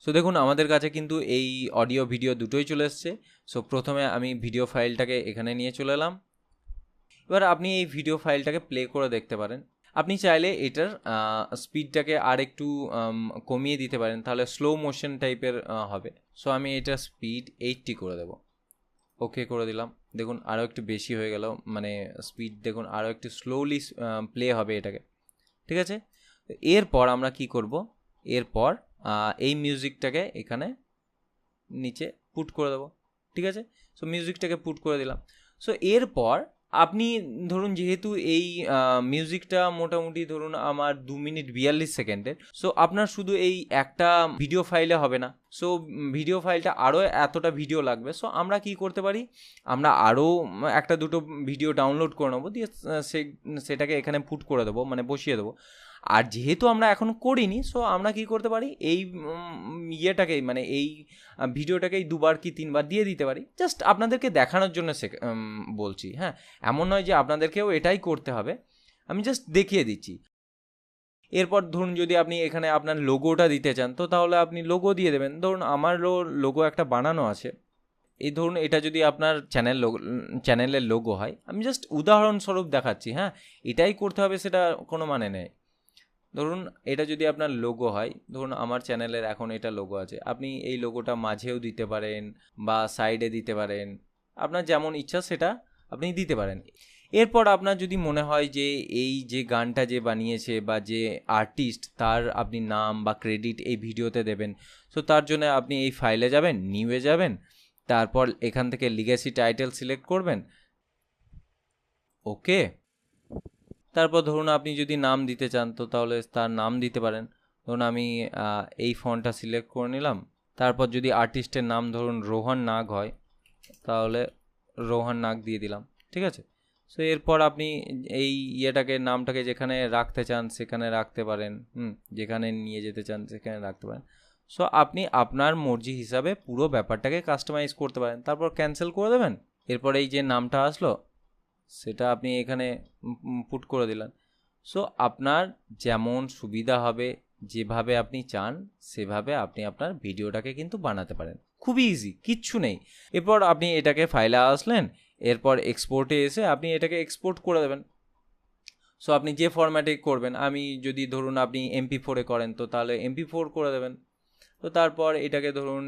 সো দেখুন আমাদের কাছে কিন্তু এই অডিও ভিডিও দুটোই চলে এসছে। সো প্রথমে আমি ভিডিও ফাইলটাকে এখানে নিয়ে চলে এলাম। এবার আপনি এই ভিডিও ফাইলটাকে প্লে করে দেখতে পারেন। আপনি চাইলে এটার স্পিডটাকে আর একটু কমিয়ে দিতে পারেন, তাহলে স্লো মোশন টাইপের হবে। সো আমি এটার স্পিড 80 করে দেব। ওকে করে দিলাম। দেখুন আরও একটু বেশি হয়ে গেল, মানে স্পিড দেখুন আরও একটু স্লোলি প্লে হবে এটাকে, ঠিক আছে। এরপর আমরা কি করব, এরপর এই মিউজিকটাকে এখানে নিচে পুট করে দেবো, ঠিক আছে। সো মিউজিকটাকে পুট করে দিলাম। সো এরপর আপনি ধরুন যেহেতু এই মিউজিকটা মোটামুটি ধরুন আমার 2 মিনিট 42 সেকেন্ডের, সো আপনার শুধু এই একটা ভিডিও ফাইলে হবে না। সো ভিডিও ফাইলটা আরও এতটা ভিডিও লাগবে। সো আমরা কি করতে পারি, আমরা আরও একটা দুটো ভিডিও ডাউনলোড করে নেবো, দিয়ে সেটাকে এখানে পুট করে দেবো, মানে বসিয়ে দেবো। আর যেহেতু আমরা এখন করিনি, সো আমরা কি করতে পারি, এই ইয়েটাকেই মানে এই ভিডিওটাকেই 2বার কি 3বার দিয়ে দিতে পারি। জাস্ট আপনাদেরকে দেখানোর জন্য বলছি, হ্যাঁ, এমন নয় যে আপনাদেরকেও এটাই করতে হবে, আমি জাস্ট দেখিয়ে দিচ্ছি। এরপর ধরুন যদি আপনি এখানে আপনার লোগোটা দিতে চান, তো তাহলে আপনি লোগো দিয়ে দেবেন। ধরুন আমার লোগো একটা বানানো আছে, এই ধরুন এটা যদি আপনার চ্যানেলের লোগো হয়, আমি জাস্ট উদাহরণস্বরূপ দেখাচ্ছি, হ্যাঁ, এটাই করতে হবে সেটা কোনো মানে নেই। ধরুন এটা যদি আপনার লোগো হয়, ধরুন আমার চ্যানেলের এখন এটা লোগো আছে, আপনি এই লোগোটা মাঝেও দিতে পারেন বা সাইডে দিতে পারেন, আপনার যেমন ইচ্ছা সেটা আপনি দিতে পারেন। এরপর আপনার যদি মনে হয় যে এই যে গানটা যে বানিয়েছে বা যে আর্টিস্ট, তার আপনি নাম বা ক্রেডিট এই ভিডিওতে দেবেন, সো তার জন্য আপনি এই ফাইলে যাবেন, নিউয়ে যাবেন, তারপর এখান থেকে লিগ্যাসি টাইটেল সিলেক্ট করবেন। ওকে, তারপর ধরুন আপনি যদি নাম দিতে চান, তো তাহলে তার নাম দিতে পারেন। ধরুন আমি এই ফন্টটা সিলেক্ট করে নিলাম। তারপর যদি আর্টিস্টের নাম ধরুন রোহন নাগ হয়, তাহলে রোহন নাগ দিয়ে দিলাম, ঠিক আছে। সো এরপর আপনি এই নামটাকে যেখানে রাখতে চান সেখানে রাখতে পারেন, যেখানে নিয়ে যেতে চান সেখানে রাখতে পারেন। সো আপনি আপনার মর্জি হিসাবে পুরো ব্যাপারটাকে কাস্টমাইজ করতে পারেন। তারপর ক্যান্সেল করে দেবেন। এরপর এই যে নামটা আসলো সেটা আপনি এখানে পুট করে দিলেন। সো আপনার যেমন সুবিধা হবে, যেভাবে আপনি চান সেভাবে আপনি আপনার ভিডিওটাকে কিন্তু বানাতে পারেন। খুবই ইজি, কিচ্ছু নেই। এরপর আপনি এটাকে ফাইলে আসলেন, এরপর এক্সপোর্টে এসে আপনি এটাকে এক্সপোর্ট করে দেবেন। সো আপনি যে ফরম্যাটে করবেন, আমি যদি ধরুন আপনি MP4-এ করেন, তো তাহলে MP4 করে দেবেন। তো তারপর এটাকে ধরুন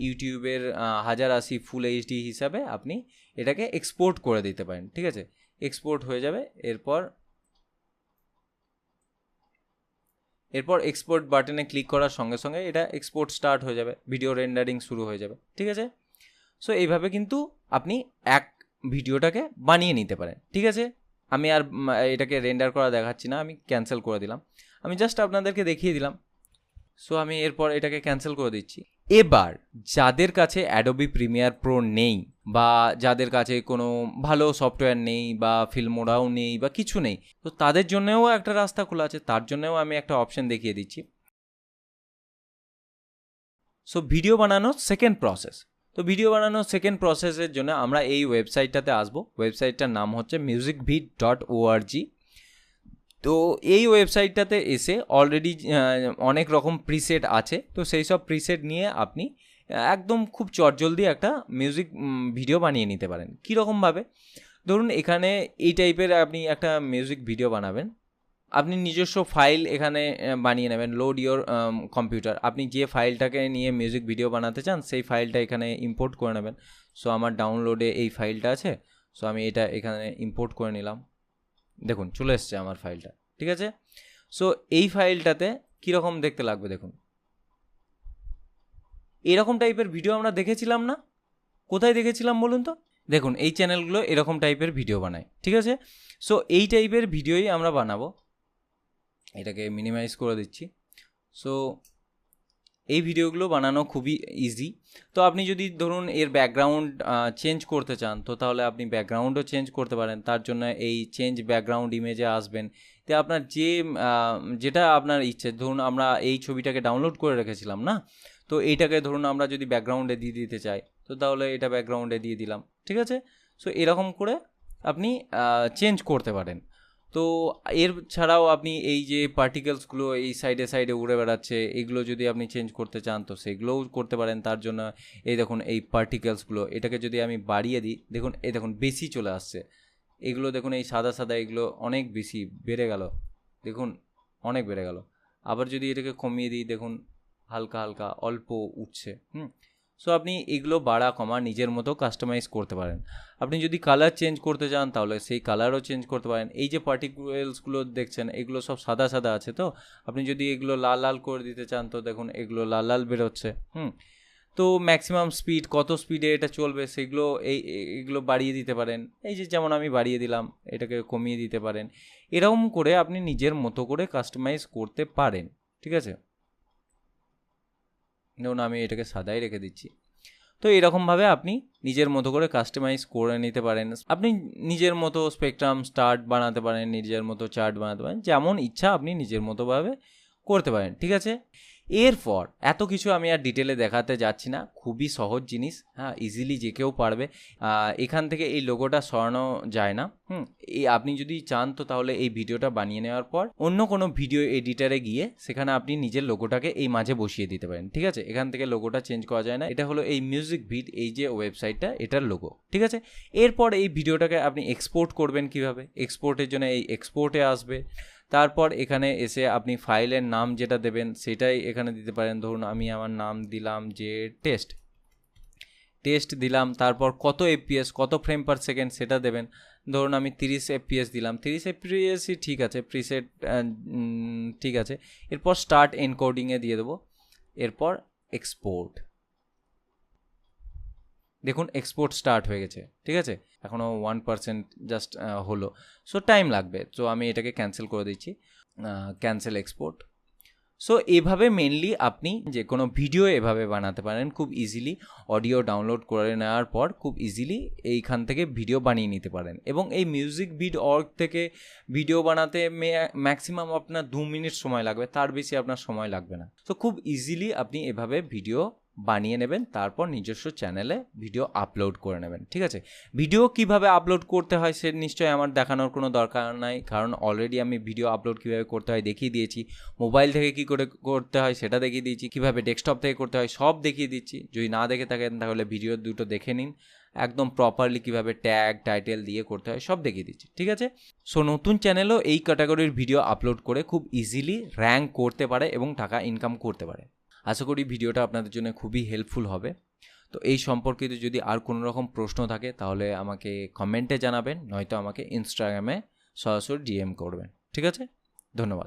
ইউটিউবের 1080 ফুল HD হিসাবে আপনি এটাকে এক্সপোর্ট করে দিতে পারেন, ঠিক আছে। এক্সপোর্ট হয়ে যাবে। এরপর এক্সপোর্ট বাটনে ক্লিক করার সঙ্গে সঙ্গে এটা এক্সপোর্ট স্টার্ট হয়ে যাবে, ভিডিও রেন্ডারিং শুরু হয়ে যাবে, ঠিক আছে। সো এইভাবে কিন্তু আপনি এক ভিডিওটাকে বানিয়ে নিতে পারেন, ঠিক আছে। আমি আর এটাকে রেন্ডার করা দেখাচ্ছি না, আমি ক্যান্সেল করে দিলাম। আমি জাস্ট আপনাদেরকে দেখিয়ে দিলাম। সো আমি এরপর এটাকে ক্যান্সেল করে দিচ্ছি। এবার যাদের কাছে অ্যাডোবি প্রিমিয়ার প্রো নেই, বা যাদের কাছে কোনো ভালো সফটওয়্যার নেই, বা ফিল্মোরাও নেই, বা কিছু নেই, তো তাদের জন্যও একটা রাস্তা খোলা আছে। তার জন্যও আমি একটা অপশন দেখিয়ে দিচ্ছি। সো ভিডিও বানানোর সেকেন্ড প্রসেস। তো ভিডিও বানানোর সেকেন্ড প্রসেসের জন্য আমরা এই ওয়েবসাইটটাতে আসবো। ওয়েবসাইটটার নাম হচ্ছে musicvid.org। তো এই ওয়েবসাইটটাতে এসে অলরেডি অনেক রকম প্রিসেট আছে। তো সেই সব প্রিসেট নিয়ে আপনি একদম খুব চটজলদি একটা মিউজিক ভিডিও বানিয়ে নিতে পারেন। কীরকমভাবে, ধরুন এখানে এই টাইপের আপনি একটা মিউজিক ভিডিও বানাবেন, আপনি নিজস্ব ফাইল এখানে বানিয়ে নেবেন। লোড ইওর কম্পিউটার, আপনি যে ফাইলটাকে নিয়ে মিউজিক ভিডিও বানাতে চান সেই ফাইলটা এখানে ইম্পোর্ট করে নেবেন। সো আমার ডাউনলোডে এই ফাইলটা আছে, সো আমি এটা এখানে ইম্পোর্ট করে নিলাম। দেখুন চলে এসছে আমার ফাইলটা, ঠিক আছে। সো এই ফাইলটাতে কীরকম দেখতে লাগবে দেখুন, এরকম টাইপের ভিডিও আমরা দেখেছিলাম না? কোথায় দেখেছিলাম বলুন তো? দেখুন এই চ্যানেলগুলো এরকম টাইপের ভিডিও বানায়, ঠিক আছে। সো এই টাইপের ভিডিওই আমরা বানাবো। এটাকে মিনিমাইজ করে দিচ্ছি। সো এই ভিডিওগুলো বানানো খুবই ইজি। তো আপনি যদি ধরুন এর ব্যাকগ্রাউন্ড চেঞ্জ করতে চান, তো তাহলে আপনি ব্যাকগ্রাউন্ডও চেঞ্জ করতে পারেন। তার জন্য এই চেঞ্জ ব্যাকগ্রাউন্ড ইমেজে আসবেন, তো আপনার যেটা আপনার ইচ্ছে, ধরুন আমরা এই ছবিটাকে ডাউনলোড করে রেখেছিলাম না, তো এইটাকে ধরুন আমরা যদি ব্যাকগ্রাউন্ডে দিয়ে দিতে চাই, তো তাহলে এটা ব্যাকগ্রাউন্ডে দিয়ে দিলাম, ঠিক আছে। সো এরকম করে আপনি চেঞ্জ করতে পারেন। তো এর ছাড়াও আপনি এই যে পার্টিকেলসগুলো এই সাইডে সাইডে উড়ে বেড়াচ্ছে, এগুলো যদি আপনি চেঞ্জ করতে চান তো সেগুলোও করতে পারেন। তার জন্য এই দেখুন এই পার্টিকেলসগুলো, এটাকে যদি আমি বাড়িয়ে দিই, দেখুন এই দেখুন বেশি চলে আসছে, এগুলো দেখুন এই সাদা সাদা এগুলো অনেক বেশি বেড়ে গেল, দেখুন অনেক বেড়ে গেল। আবার যদি এটাকে কমিয়ে দিই, দেখুন হালকা হালকা অল্প উঠছে। সো আপনি এগুলো বাড়া কমা নিজের মতো কাস্টমাইজ করতে পারেন। আপনি যদি কালার চেঞ্জ করতে চান তাহলে সেই কালারও চেঞ্জ করতে পারেন। এই যে পার্টিকেলসগুলো দেখছেন এগুলো সব সাদা সাদা আছে, তো আপনি যদি এগুলো লাল লাল করে দিতে চান তো দেখুন এগুলো লাল লাল বেরোচ্ছে। তো ম্যাক্সিমাম স্পিড, কত স্পিডে এটা চলবে সেগুলো এগুলো বাড়িয়ে দিতে পারেন। এই যে যেমন আমি বাড়িয়ে দিলাম, এটাকে কমিয়ে দিতে পারেন। এরকম করে আপনি নিজের মতো করে কাস্টমাইজ করতে পারেন, ঠিক আছে। ধরুন আমি এটাকে সাদাই রেখে দিচ্ছি। তো এরকমভাবে আপনি নিজের মতো করে কাস্টমাইজ করে নিতে পারেন। আপনি নিজের মতো স্পেকট্রাম স্টার্ট বানাতে পারেন, নিজের মতো চার্ট বানাতে পারেন, যেমন ইচ্ছা আপনি নিজের মতোভাবে করতে পারেন, ঠিক আছে। এরপর এত কিছু আমি আর ডিটেলে দেখাতে যাচ্ছি না, খুবই সহজ জিনিস, হ্যাঁ, ইজিলি যে কেউ পারবে। এখান থেকে এই লোগোটা সরানো যায় না। এই আপনি যদি চান তো তাহলে এই ভিডিওটা বানিয়ে নেওয়ার পর অন্য কোনো ভিডিও এডিটারে গিয়ে সেখানে আপনি নিজের লোগোটাকে এই মাঝে বসিয়ে দিতে পারেন, ঠিক আছে। এখান থেকে লোগোটা চেঞ্জ করা যায় না, এটা হলো এই মিউজিক বিট, এই যে ওয়েবসাইটটা, এটার লোগো, ঠিক আছে। এরপর এই ভিডিওটাকে আপনি এক্সপোর্ট করবেন কিভাবে, এক্সপোর্টের জন্য এই এক্সপোর্টে আসবে। তারপর এখানে এসে আপনি ফাইলের নাম যেটা দেবেন সেটাই এখানে দিতে পারেন। ধরুন আমি আমার নাম দিলাম যে টেস্ট দিলাম। তারপর কত এফপিএস, কত ফ্রেম পার সেকেন্ড সেটা দেবেন। ধরুন আমি 30 এফপিএস দিলাম, 30 এফপিএসই ঠিক আছে, প্রিসেট ঠিক আছে। এরপর স্টার্ট এনকোডিংয়ে দিয়ে দেবো। এরপর এক্সপোর্ট, দেখুন এক্সপোর্ট স্টার্ট হয়ে গেছে, ঠিক আছে। এখনও 1% জাস্ট হলো, সো টাইম লাগবে। তো আমি এটাকে ক্যান্সেল করে দিচ্ছি, ক্যান্সেল এক্সপোর্ট। সো এভাবে মেনলি আপনি যে কোনো ভিডিও এভাবে বানাতে পারেন খুব ইজিলি। অডিও ডাউনলোড করে নেওয়ার পর খুব ইজিলি এইখান থেকে ভিডিও বানিয়ে নিতে পারেন। এবং এই মিউজিক বিট অর্গ থেকে ভিডিও বানাতে ম্যাক্সিমাম আপনার 2 মিনিট সময় লাগবে, তার বেশি আপনার সময় লাগবে না। তো খুব ইজিলি আপনি এভাবে ভিডিও বানিয়ে নেবেন, তারপর নিজস্ব চ্যানেলে ভিডিও আপলোড করে নেবেন, ঠিক আছে। ভিডিও কিভাবে আপলোড করতে হয় সে নিশ্চয়ই আমার দেখানোর কোনো দরকার নাই, কারণ অলরেডি আমি ভিডিও আপলোড কিভাবে করতে হয় দেখিয়ে দিয়েছি। মোবাইল থেকে কি করে করতে হয় সেটা দেখিয়ে দিয়েছি, কিভাবে ডেস্কটপ থেকে করতে হয় সব দেখিয়ে দিচ্ছি। যদি না দেখে থাকেন তাহলে ভিডিও দুটো দেখে নিন, একদম প্রপারলি কিভাবে ট্যাগ টাইটেল দিয়ে করতে হয় সব দেখিয়ে দিচ্ছি, ঠিক আছে। সো নতুন চ্যানেলও এই ক্যাটাগরির ভিডিও আপলোড করে খুব ইজিলি র্যাঙ্ক করতে পারে এবং টাকা ইনকাম করতে পারে। আশা করি ভিডিওটা আপনাদের জন্য খুবই হেল্পফুল হবে। তো এই সম্পর্কিত যদি আর কোনো রকম প্রশ্ন থাকে তাহলে আমাকে কমেন্টে জানাবেন, নয়তো আমাকে ইনস্টাগ্রামে সরাসরি ডিএম করবেন, ঠিক আছে। ধন্যবাদ।